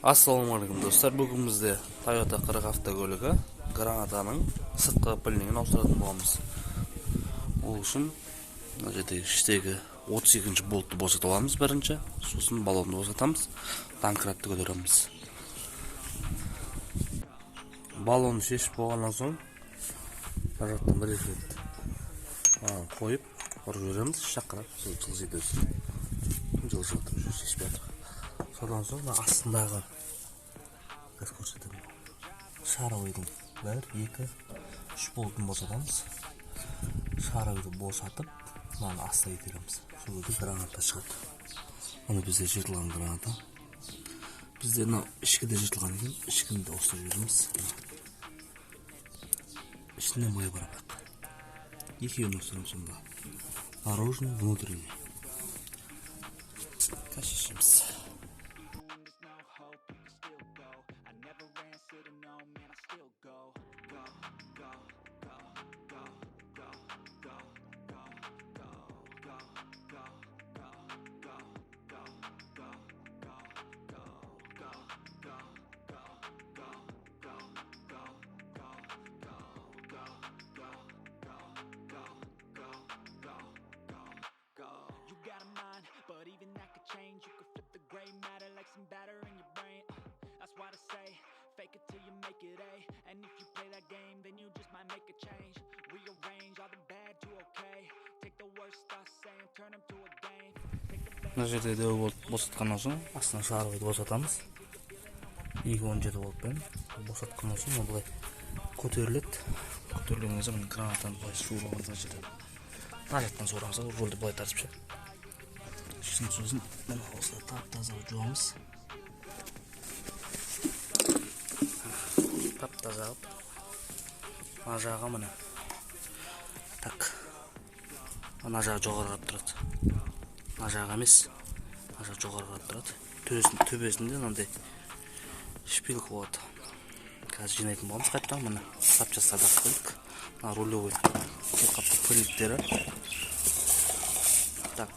Assalamualaikum dostlar. Bugün bizde Toyota 40 avtokөлігі granataның сыртқы пілінен ауыстыратын боламыз. Ол үшін іштегі 32-ші болтты босатып аламыз бірінші, сосын баллонды босатамыз, домкратты көтереміз. Баллонды шешіп болғаннан соң жақтан бір рет қойып ұрып жібереміз, шақырап жылжиды өзі. Жылжытып шешіп жатыр. Содан соң астындағы шаровыйдың 1, 2, 3 болтын босатамыз. Шаровыйды босатып, мынаны астына итереміз. Сол кезде граната шығады. Оны бізде жыртылған граната. Бізде ішкіде жыртылған екен, ішкіні де осылай жібереміз. Ішіне май бар бақ. Екеуін осылай сонда. Наружный, внутренний. Шешеміз. Fake it till you make it A, and if you play that game, then you just might make a change. Rearrange all the bad to okay. Take the worst thoughts saying, turn them to a game. Мына жерде де босатқаннан соң астына шаровыйды босатамыз. 2-17 болтпен босатқаннан соң ол былай көтеріледі. Көтерілген кезде мына гранатаны былай суырамыз мына жерде. Тажаттан суырамыз, рөлді былай тартып шығады. Сосын мына осылай тап-таза жуамыз. Тап-таза қылып, мына жағы міне так, мына жағы жоғары қарап тұрады. Мына жағы емес, мына жағы жоғары қарап тұрады. Төбесінде мынандай шпилка болады. Қазір жинайтын боламыз қайттан, міне запчастарды қойдық. Мына рулевой қаптық пөліктері. Так,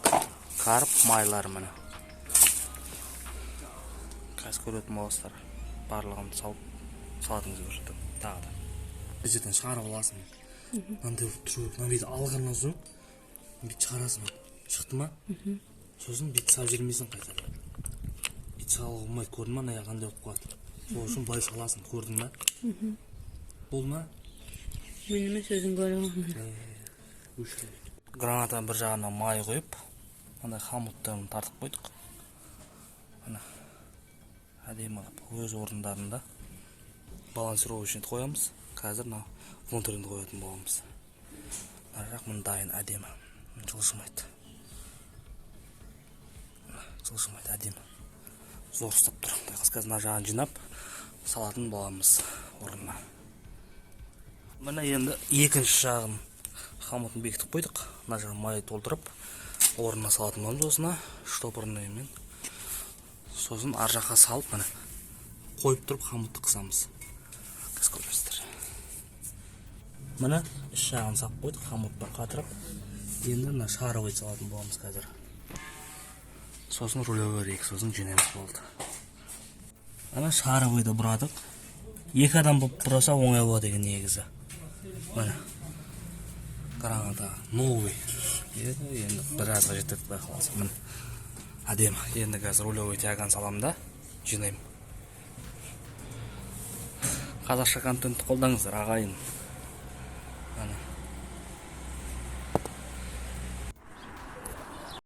қарып майлары міне. Қазір көретін боласыздар. Барлығын салатыңызды көрсетіп, тағы да. Бір жерден шығарып аласың. Мынандай тұру, мына бейді алғаннан соң, бейді шығарасың. Шықты ма? Сосын бейді сап жермейсің қайтар. Бейді шығалға болмайды, көрдің ма? Наяқ қандай болып қояды. Сол үшін былай саласың, көрдің ма? Бол ма? Меніме сөзін көріп. Гранатаны бір жағына май қойып, мындай хомуттарын тартып қойдық. Әдемі өз орындарында балансировочный қоямыз. Қазір внутренді қоятын боламыз. Бірақ мұны дайын әдемі. Жылжымайды. Жылжымайды әдемі. Зор ұстап тұр. Қазір мына жағын жинап салатын боламыз орнына. Мына енді екінші жағын хомутын бекітіп қойдық. Мына жағын май толтырып орнына салатын боламыз осына штопорныймен. Сосын ар жаққа салып, міне қойып тұрып хомутты қысамыз. Қыз көресіздер. Міне үш жағын сап қойдық, хомутты қатырып, енді мына шаровый салатын боламыз қазір. Сосын рулевой рейк, сосын жинаймыз болды. Міне шаровыйды бұрадық. Екі адам болып бұраса оңай болады деген негізі. Міне граната новый. Енді біразға жетеді құдай қаласа. Міне әдемі. Енді қазір рулевой тяган салам да, жинайым. Қазақша контентті қолдаңыздар, ағайын.